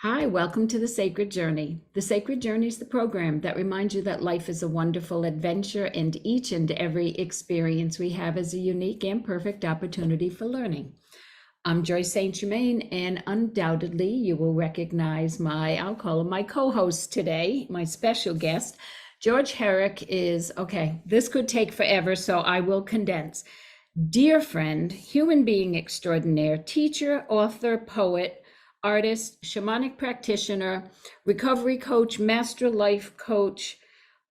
Hi, welcome to The Sacred Journey. The Sacred Journey is the program that reminds you that life is a wonderful adventure and each and every experience we have is a unique and perfect opportunity for learning. I'm Joyce St. Germain, and undoubtedly you will recognize I'll call him my co-host today, my special guest. George Herrick is, okay, this could take forever, so I will condense. Dear friend, human being extraordinaire, teacher, author, poet, artist, shamanic practitioner, recovery coach, master life coach,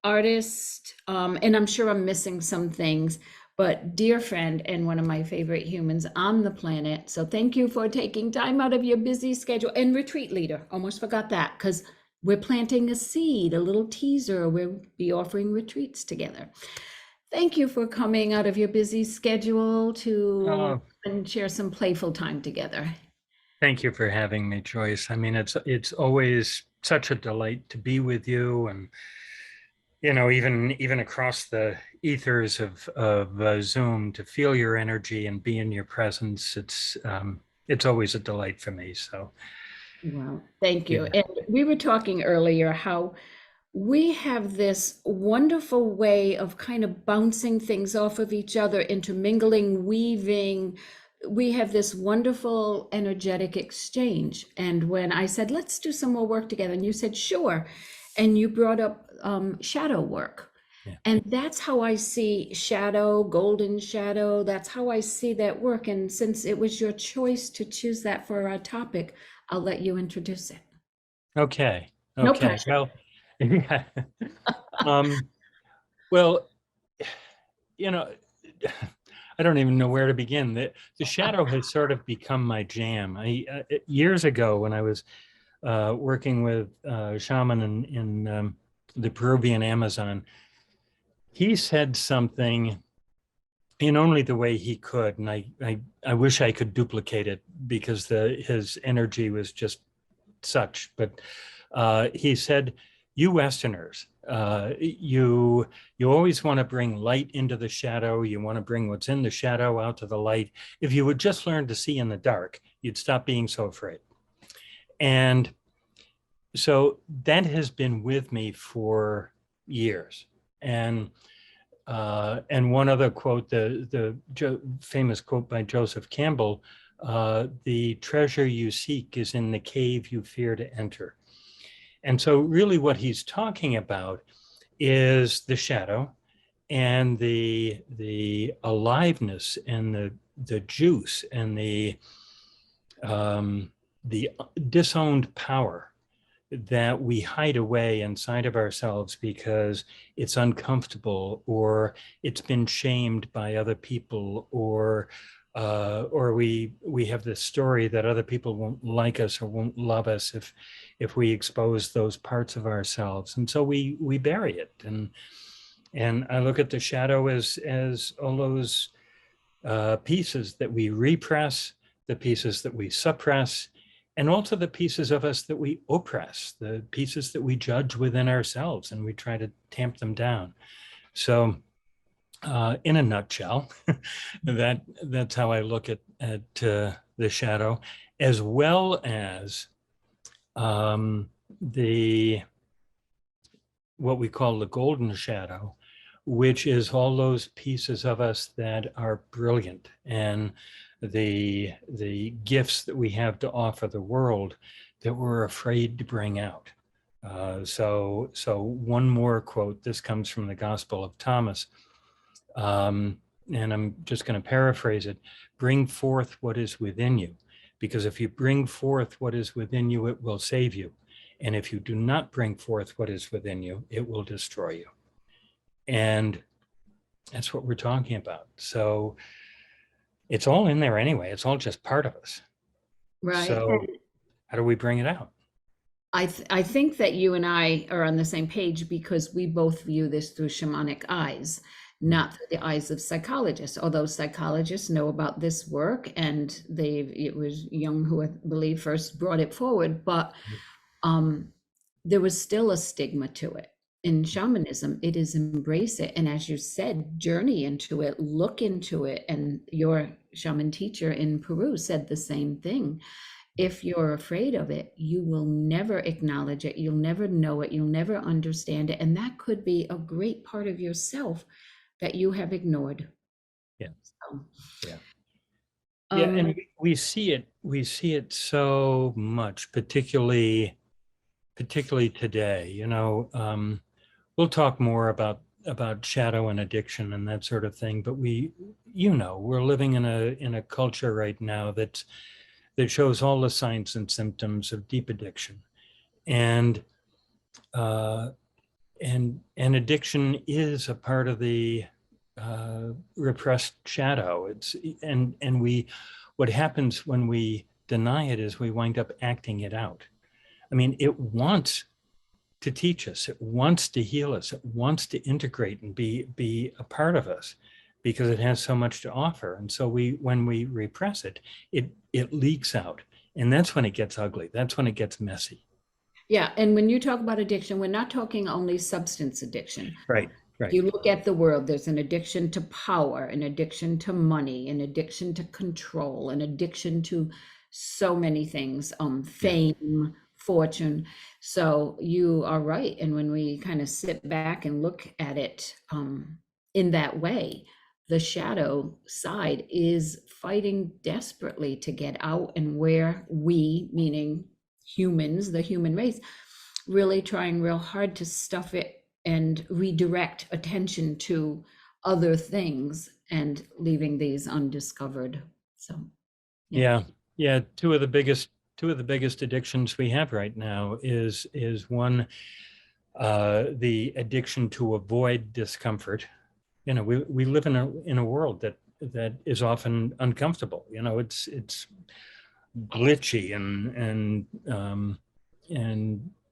artist, and I'm sure I'm missing some things, but dear friend and one of my favorite humans on the planet. So thank you for taking time out of your busy schedule, and retreat leader. Almost forgot that because we're planting a seed, a little teaser. We'll be offering retreats together. Thank you for coming out of your busy schedule to Oh, and share some playful time together. thank you for having me, Joyce. I mean, it's always such a delight to be with you, and even across the ethers of Zoom, to feel your energy and be in your presence. It's always a delight for me. So, Well, thank you. yeah. And we were talking earlier how we have this wonderful way of kind of bouncing things off of each other, intermingling, weaving. We have this wonderful energetic exchange. And when I said, let's do some more work together, and you said, sure. And you brought up shadow work. Yeah. And that's how I see shadow, golden shadow. That's how I see that work. And since it was your choice to choose that for our topic, I'll let you introduce it. Okay. No Okay. pressure. Well, yeah. Um, well, you know, I don't even know where to begin. The shadow has sort of become my jam. Years ago, when I was working with a shaman in the Peruvian Amazon, he said something in only the way he could, and I wish I could duplicate it because his energy was just such. But he said, "You Westerners, you always want to bring light into the shadow. You want to bring what's in the shadow out to the light. If you would just learn to see in the dark, you'd stop being so afraid." And so that has been with me for years. And one other quote, the famous quote by Joseph Campbell, "The treasure you seek is in the cave you fear to enter." And so really what he's talking about is the shadow and the aliveness and the juice and the disowned power that we hide away inside of ourselves because it's uncomfortable, or it's been shamed by other people, or we have this story that other people won't like us or won't love us if we expose those parts of ourselves, and so we bury it. And I look at the shadow as all those pieces that we repress, the pieces that we suppress, and also the pieces of us that we oppress, the pieces that we judge within ourselves, and we try to tamp them down. So, in a nutshell, that's how I look at the shadow, as well as the what we call the golden shadow, which is all those pieces of us that are brilliant, and the gifts that we have to offer the world that we're afraid to bring out. So one more quote. This comes from the Gospel of Thomas, and I'm just going to paraphrase it: "Bring forth what is within you, because if you bring forth what is within you, it will save you. And if you do not bring forth what is within you, it will destroy you." And that's what we're talking about. So it's all in there anyway. It's all just part of us. Right. So how do we bring it out? I think that you and I are on the same page because we both view this through shamanic eyes, not through the eyes of psychologists. Although psychologists know about this work, and it was Jung who I believe first brought it forward, but um, there was still a stigma to it. In shamanism, it is embrace it, and as you said, journey into it, look into it. And your shaman teacher in Peru said the same thing. if you're afraid of it, you will never acknowledge it. You'll never know it. You'll never understand it. And that could be a great part of yourself that you have ignored. Yeah. So, Yeah. Yeah. um, And we see it so much, particularly today. We'll talk more about shadow and addiction and that sort of thing, but we're living in a culture right now that shows all the signs and symptoms of deep addiction. And uh, and addiction is a part of the repressed shadow. What happens when we deny it is we wind up acting it out. I mean, it wants to teach us, it wants to heal us, it wants to integrate and be a part of us because it has so much to offer. And so when we repress it, it leaks out. And that's when it gets ugly. That's when it gets messy. yeah. And when you talk about addiction, we're not talking only substance addiction. Right, If right. you look at the world, there's an addiction to power, an addiction to money, an addiction to control, an addiction to so many things, Yeah, fame, fortune. So you are right. And when we kind of sit back and look at it in that way, the shadow side is fighting desperately to get out, and where we, meaning humans, the human race, really trying real hard to stuff it and redirect attention to other things and leaving these undiscovered. So, yeah. yeah, yeah. Two of the biggest addictions we have right now is one, the addiction to avoid discomfort. We live in a world that is often uncomfortable. It's glitchy and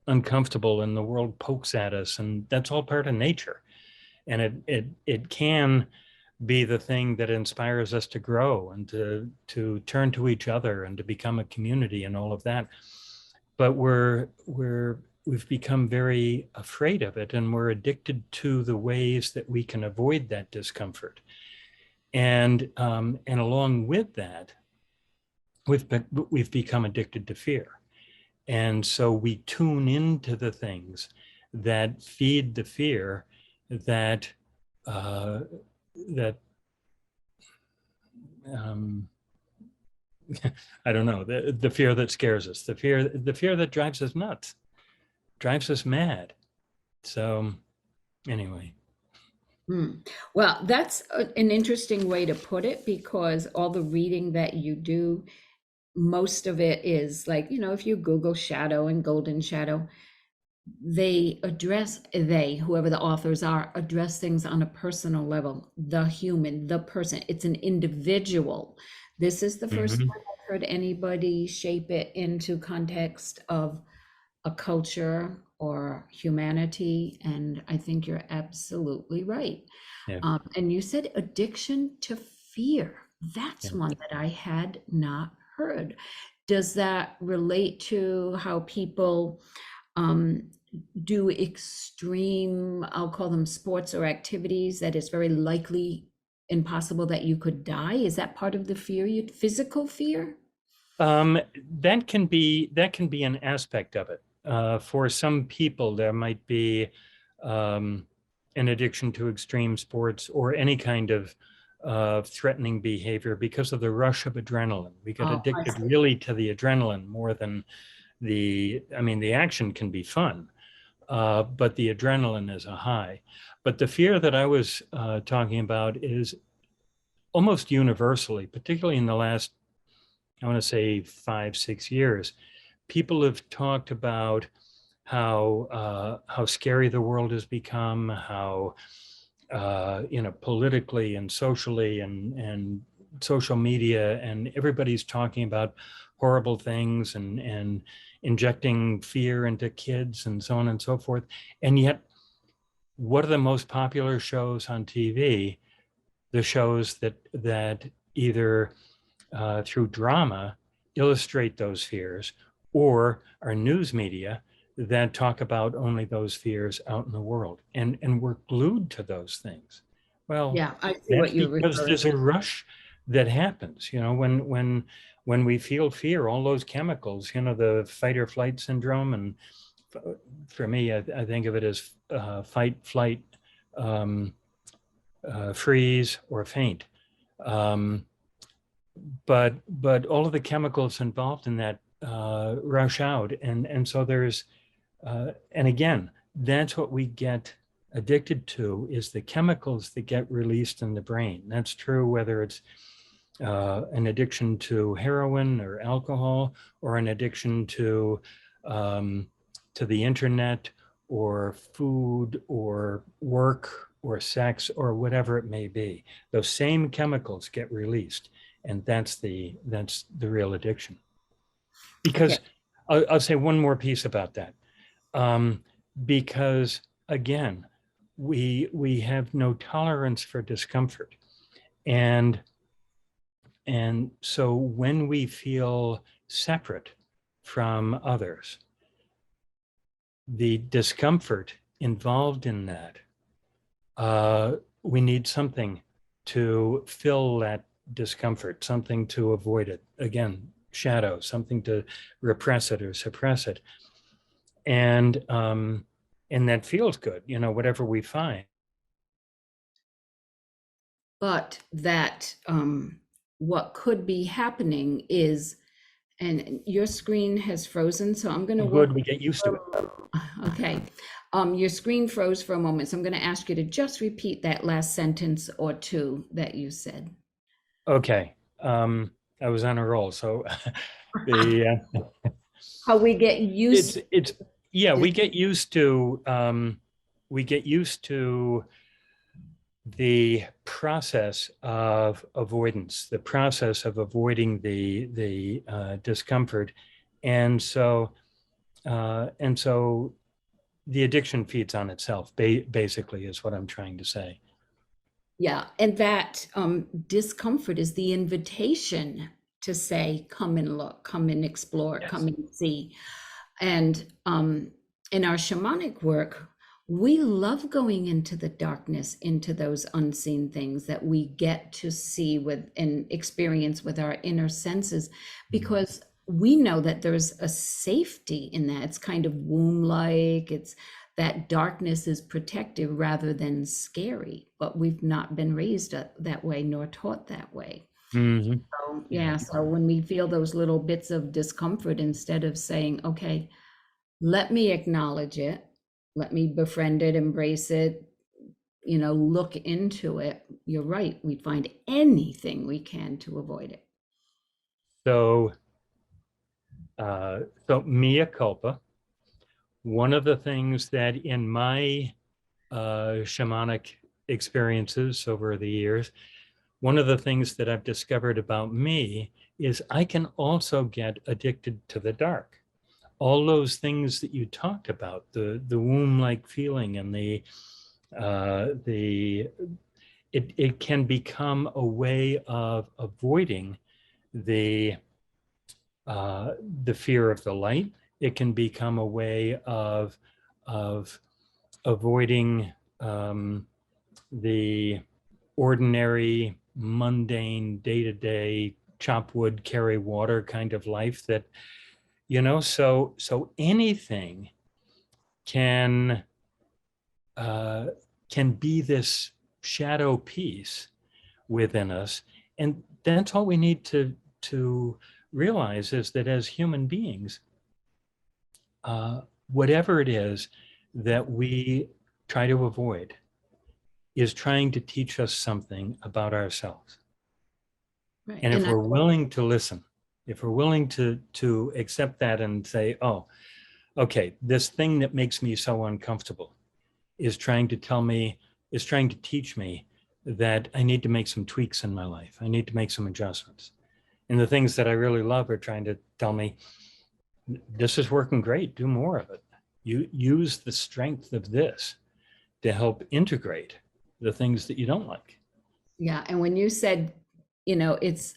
uncomfortable, and the world pokes at us, and that's all part of nature. And it can be the thing that inspires us to grow and to turn to each other and to become a community and all of that. But we've become very afraid of it, and we're addicted to the ways that we can avoid that discomfort. And along with that, we've become addicted to fear. And so we tune into the things that feed the fear that uh, that um, I don't know, the fear that scares us, the fear that drives us nuts, drives us mad. So anyway, Well, that's an interesting way to put it, because all the reading that you do, most of it is like, if you Google shadow and golden shadow, whoever the authors are, address things on a personal level, the human, the person. It's an individual. This is the first mhm, time I've heard anybody shape it into context of a culture or humanity, and I think you're absolutely right. yeah, And you said addiction to fear. yeah. That's one that I had not heard. Does that relate to how people um, do extreme, I'll call them sports or activities, that it's very likely and possible that you could die? Is that part of the fear, physical fear? Um, that can be an aspect of it. For some people, there might be um, an addiction to extreme sports or any kind of threatening behavior because of the rush of adrenaline. We get Oh, I addicted see. really to the adrenaline more than I mean, the action can be fun, but the adrenaline is a high. But the fear that I was talking about is almost universally, particularly in the last, I want to say 5, 6 years, people have talked about how scary the world has become, how politically and socially and social media, and everybody's talking about horrible things and injecting fear into kids and so on and so forth. And yet, what are the most popular shows on TV? The shows that either through drama illustrate those fears, or our news media that talk about only those fears out in the world. And we're glued to those things. Well, Yeah, I see that's what you're because referring there's to. a rush that happens, when when we feel fear, all those chemicals, the fight or flight syndrome, and for me, I think of it as fight, flight, freeze, or faint. But all of the chemicals involved in that rush out, and so there's and again, that's what we get addicted to, is the chemicals that get released in the brain. That's true whether it's an addiction to heroin or alcohol, or an addiction to the internet or food or work or sex or whatever it may be. Those same chemicals get released, and that's the real addiction. Because Okay. I'll say one more piece about that. Because again, we have no tolerance for discomfort, and so when we feel separate from others, the discomfort involved in that, we need something to fill that discomfort, something to avoid it. Again, shadow, something to repress it or suppress it. And that feels good, whatever we find. But that what could be happening is, and your screen has frozen, so I'm going to Good, we get used to it. Okay. Your screen froze for a moment, so I'm going to ask you to just repeat that last sentence or two that you said. Okay. I was on a roll, so the How we get used. it's yeah, we get used to the process of avoidance, the process of avoiding the discomfort, and so the addiction feeds on itself. Basically, is what I'm trying to say. Yeah, and that discomfort is the invitation to say, come and look, come and explore, Yes. come and see. And in our shamanic work, we love going into the darkness, into those unseen things that we get to see with and experience with our inner senses, because we know that there's a safety in that. It's kind of womb-like. It's that darkness is protective rather than scary, but we've not been raised that way nor taught that way. Mm-hmm. So, yeah, so when we feel those little bits of discomfort, instead of saying, okay, let me acknowledge it, let me befriend it, embrace it, look into it, you're right, we find anything we can to avoid it. So mea culpa. One of the things that in my shamanic experiences over the years, one of the things that I've discovered about me is I can also get addicted to the dark. All those things that you talked about, the womb-like feeling, and it can become a way of avoiding the fear of the light. It can become a way of avoiding the ordinary, mundane, day-to-day, chop wood, carry water kind of life that, so anything can be this shadow piece within us. And that's all we need to realize, is that as human beings, whatever it is that we try to avoid is trying to teach us something about ourselves. Right. And if we're willing to listen, if we're willing to accept that and say, oh, okay, this thing that makes me so uncomfortable is trying to teach me that I need to make some tweaks in my life. I need to make some adjustments. And the things that I really love are trying to tell me, this is working great, do more of it. You use the strength of this to help integrate the things that you don't like. Yeah, and when you said, it's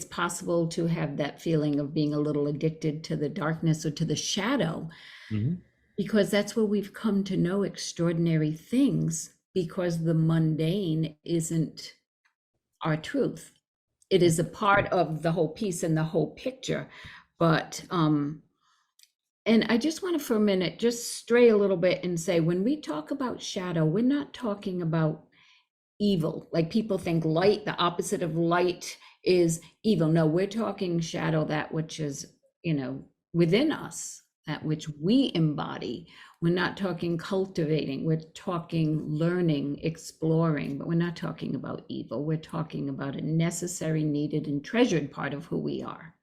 possible to have that feeling of being a little addicted to the darkness or to the shadow, Mm-hmm. because that's where we've come to know extraordinary things, because the mundane isn't our truth. it is a part of the whole piece and the whole picture. But and I just want to for a minute just stray a little bit and say, when we talk about shadow, we're not talking about evil. Like people think light, the opposite of light is evil. No, we're talking shadow, that which is, within us, that which we embody. We're not talking cultivating, we're talking learning, exploring, but we're not talking about evil. We're talking about a necessary, needed, and treasured part of who we are.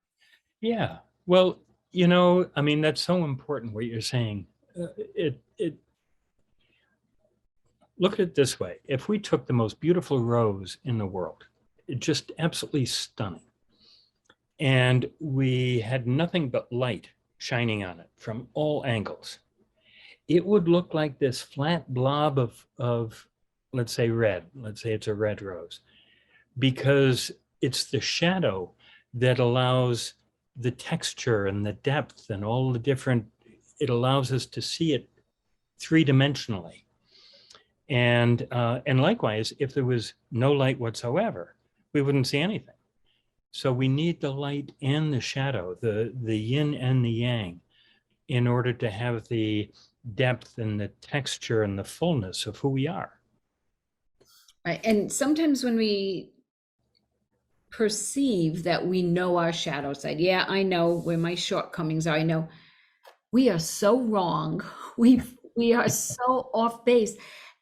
Yeah. Well, I mean, that's so important what you're saying. Look at it this way. If we took the most beautiful rose in the world, just absolutely stunning, and we had nothing but light shining on it from all angles, it would look like this flat blob of let's say red. Let's say it's a red rose, because it's the shadow that allows the texture and the depth and all the different, it allows us to see it three-dimensionally. And likewise, if there was no light whatsoever, we wouldn't see anything. So we need the light and the shadow, the yin and the yang, in order to have the depth and the texture and the fullness of who we are. Right. And sometimes when we perceive that we know our shadow side, yeah, I know where my shortcomings are. I know we are so wrong. We are so off base.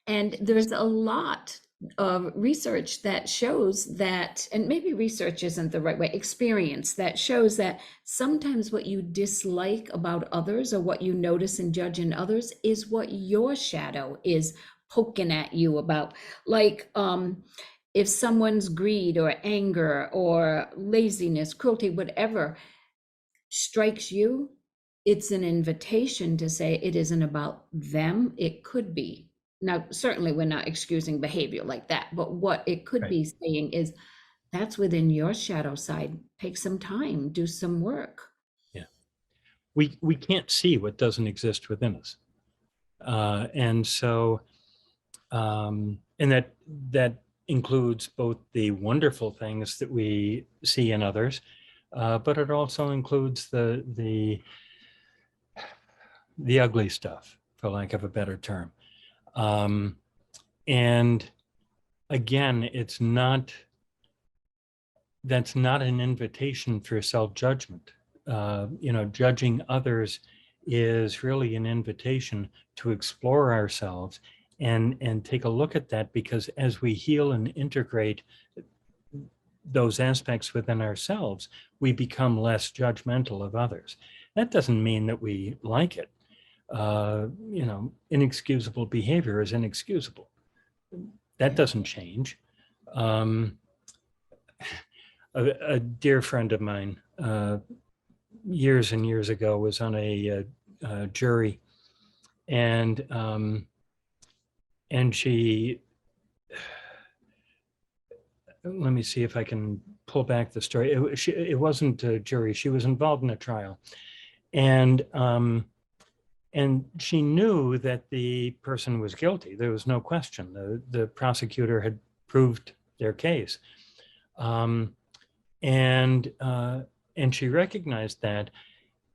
And there's a lot of research that shows that, and maybe research isn't the right way, experience that shows that sometimes what you dislike about others or what you notice and judge in others is what your shadow is poking at you about. Like if someone's greed or anger or laziness, cruelty, whatever strikes you, it's an invitation to say it isn't about them. It could be. Now, certainly we're not excusing behavior like that, but what it could Right. be saying is that's within your shadow side. Take some time, do some work. Yeah. We can't see what doesn't exist within us. And so, and that includes both the wonderful things that we see in others, but it also includes the ugly stuff, for lack of a better term. And again, that's not an invitation for self-judgment. Judging others is really an invitation to explore ourselves and take a look at that, because as we heal and integrate those aspects within ourselves, we become less judgmental of others. That doesn't mean that we like it. Inexcusable behavior is inexcusable. That doesn't change. A dear friend of mine years and years ago was on a jury, and she, let me see if I can pull back the story. It wasn't a jury. She was involved in a trial, and she knew that the person was guilty. There was no question. The prosecutor had proved their case. And she recognized that,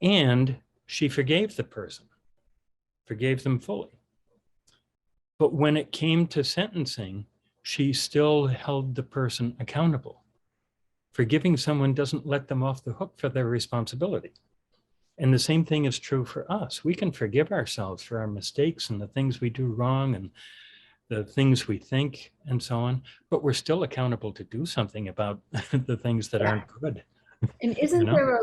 and she forgave the person, forgave them fully. But when it came to sentencing, she still held the person accountable. Forgiving someone doesn't let them off the hook for their responsibility. And the same thing is true for us. We can forgive ourselves for our mistakes and the things we do wrong and the things we think and so on, but we're still accountable to do something about the things that aren't good. And isn't there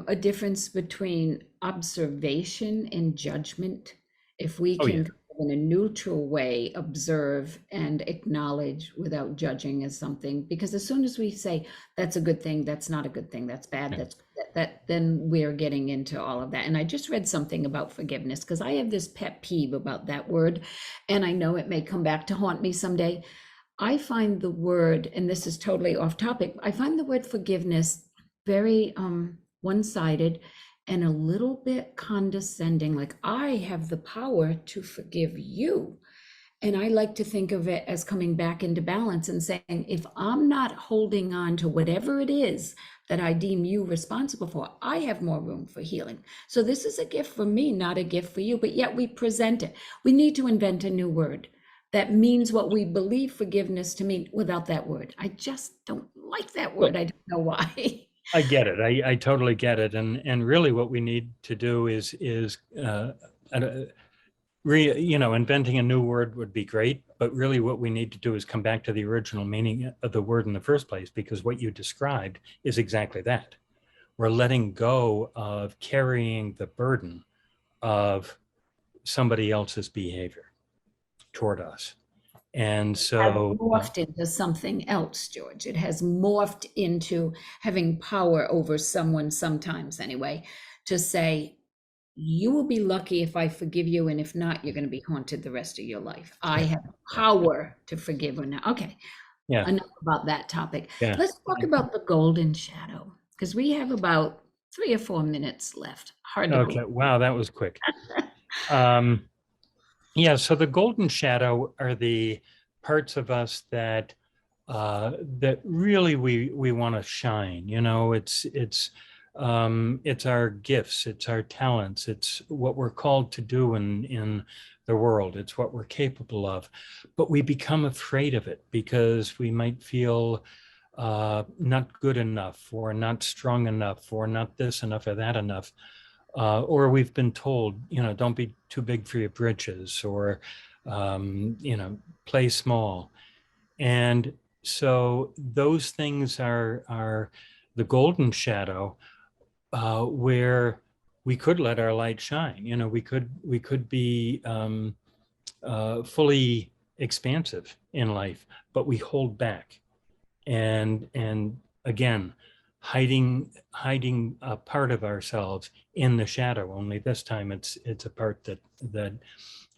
a difference between observation and judgment? If we Oh, yeah. can, in a neutral way, observe and acknowledge without judging as something, because as soon as we say that's a good thing, that's not a good thing, that's bad, Yeah. that then we're getting into all of that. And I just read something about forgiveness, because I have this pet peeve about that word, and I know it may come back to haunt me someday. I find the word, and this is totally off topic, I find the word forgiveness very one-sided and a little bit condescending, like I have the power to forgive you. And I like to think of it as coming back into balance and saying, if I'm not holding on to whatever it is that I deem you responsible for, I have more room for healing. So this is a gift for me, not a gift for you, but yet we present it. We need to invent a new word that means what we believe forgiveness to mean without that word. I just don't like that word. I don't know why. I get it. I totally get it. And really what we need to do is inventing a new word would be great, but really what we need to do is come back to the original meaning of the word in the first place, because what you described is exactly that. We're letting go of carrying the burden of somebody else's behavior toward us. And so morphed into something else, George. It has morphed into having power over someone sometimes anyway, to say, you will be lucky if I forgive you, and if not, you're going to be haunted the rest of your life. I have power to forgive or not. Okay, yeah, enough about that topic. yeah. Let's talk about the golden shadow, because we have about 3 or 4 minutes left. Hard to Okay, believe. wow, that was quick. Yeah, so the golden shadow are the parts of us that that really we want to shine. You know, it's our gifts, it's our talents, it's what we're called to do in the world. It's what we're capable of, but we become afraid of it because we might feel not good enough, or not strong enough, or not this enough or that enough. Or we've been told, don't be too big for your britches, or, play small. And so those things are the golden shadow, where we could let our light shine. We could be fully expansive in life, but we hold back. And again, hiding a part of ourselves in the shadow. Only this time it's a part that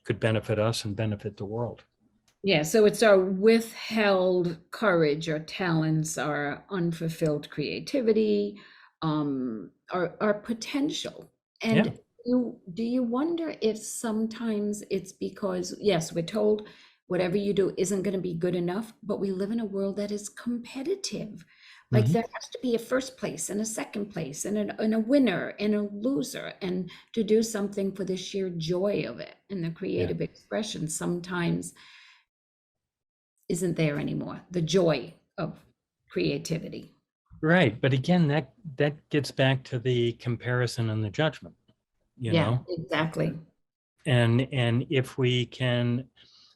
could benefit us and benefit the world. Yeah, so it's our withheld courage, our talents, our unfulfilled creativity, our potential. Yeah. And do you wonder if sometimes it's because, yes, we're told whatever you do isn't going to be good enough, but we live in a world that is competitive. Like Mhm. there has to be a first place and a second place and a winner and a loser. And to do something for the sheer joy of it and the Yeah. creative expression sometimes isn't there anymore. The joy of creativity. Right. But again, that gets back to the comparison and the judgment, you Yeah, know? exactly. And if we can,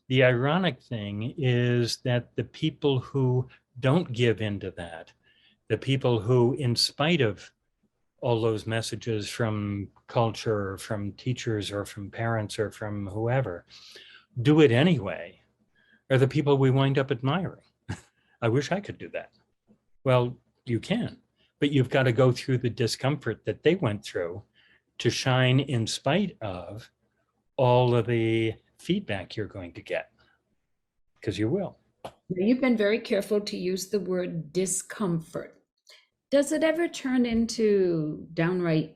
the ironic thing is that the people who don't give into that, the people who, in spite of all those messages from culture or from teachers or from parents or from whoever, do it anyway, are the people we wind up admiring. I wish I could do that. Well, you can, but you've got to go through the discomfort that they went through to shine in spite of all of the feedback you're going to get, because you will. You've been very careful to use the word discomfort. Does it ever turn into downright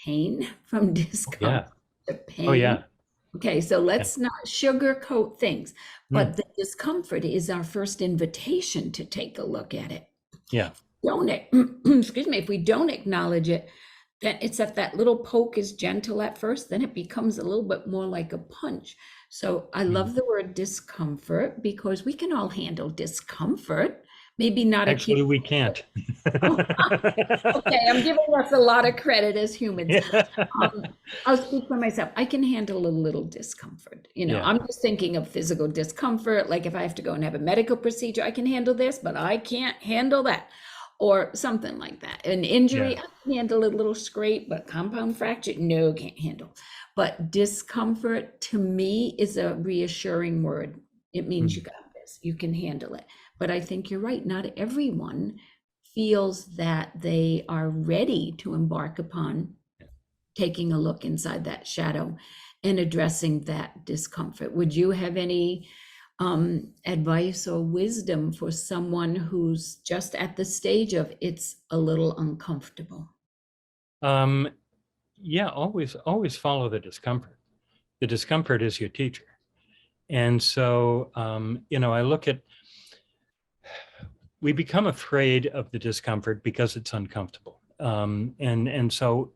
pain from discomfort Yeah. to Oh, pain? yeah. Okay, so Yeah. let's not sugarcoat things, Mm. but the discomfort is our first invitation to take a look at it. Yeah. Don't excuse me, if we don't acknowledge it, then it's that little poke is gentle at first, then it becomes a little bit more like a punch. So I Mm. love the word discomfort because we can all handle discomfort. Maybe not a kid. Actually, we can't. Okay, I'm giving us a lot of credit as humans. Yeah. I'll speak for myself. I can handle a little discomfort. Yeah. I'm just thinking of physical discomfort. Like if I have to go and have a medical procedure, I can handle this, but I can't handle that. Or something like that. An injury, Yeah. I can handle a little scrape, but compound fracture, no, can't handle. But discomfort to me is a reassuring word. It means you Mm. got this, you can handle it. But I think you're right. Not everyone feels that they are ready to embark upon taking a look inside that shadow and addressing that discomfort. Would you have any advice or wisdom for someone who's just at the stage of it's a little uncomfortable? Yeah, always follow the discomfort. The discomfort is your teacher. And so, I look at, we become afraid of the discomfort because it's uncomfortable. And so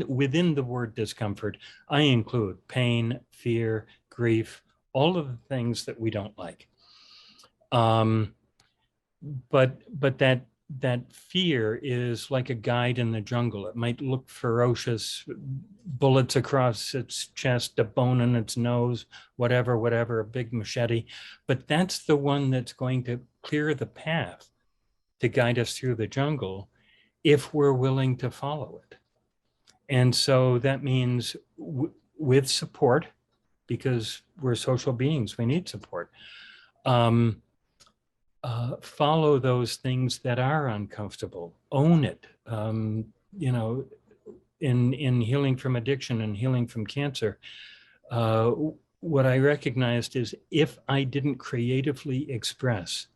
within the word discomfort, I include pain, fear, grief, all of the things that we don't like. But that fear is like a guide in the jungle. It might look ferocious, bullets across its chest, a bone in its nose, whatever, a big machete. But that's the one that's going to clear the path to guide us through the jungle if we're willing to follow it. And so that means with support, because we're social beings, we need support. Follow those things that are uncomfortable, own it. In healing from addiction and healing from cancer, what I recognized is if I didn't creatively express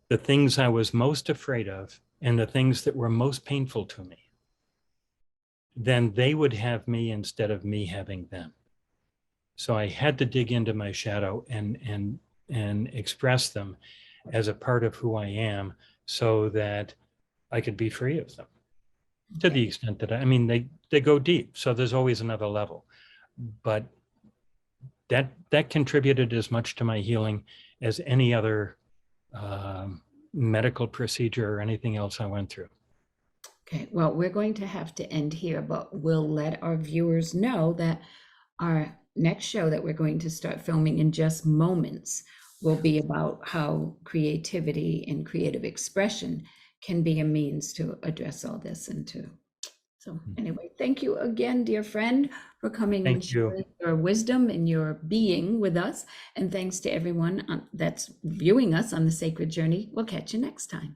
the things I was most afraid of and the things that were most painful to me, then they would have me instead of me having them. So I had to dig into my shadow and express them as a part of who I am so that I could be free of them. To the extent that they go deep. So there's always another level. But that contributed as much to my healing as any other medical procedure or anything else I went through. Okay, well, we're going to have to end here, but we'll let our viewers know that our next show that we're going to start filming in just moments will be about how creativity and creative expression can be a means to address all this and to. So anyway, thank you again, dear friend, for coming and sharing your wisdom and your being with us. And thanks to everyone that's viewing us on The Sacred Journey. We'll catch you next time.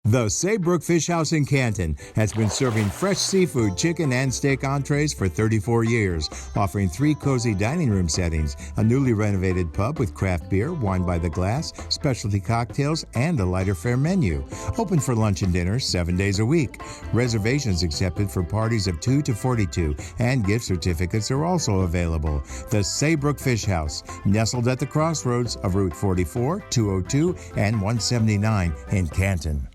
The Saybrook Fish House in Canton has been serving fresh seafood, chicken, and steak entrees for 34 years, offering 3 cozy dining room settings, a newly renovated pub with craft beer, wine by the glass, specialty cocktails, and a lighter fare menu. Open for lunch and dinner 7 days a week. Reservations accepted for parties of 2 to 42, and gift certificates are also available. The Saybrook Fish House, nestled at the crossroads of Route 44, 202, and 179 in Canton.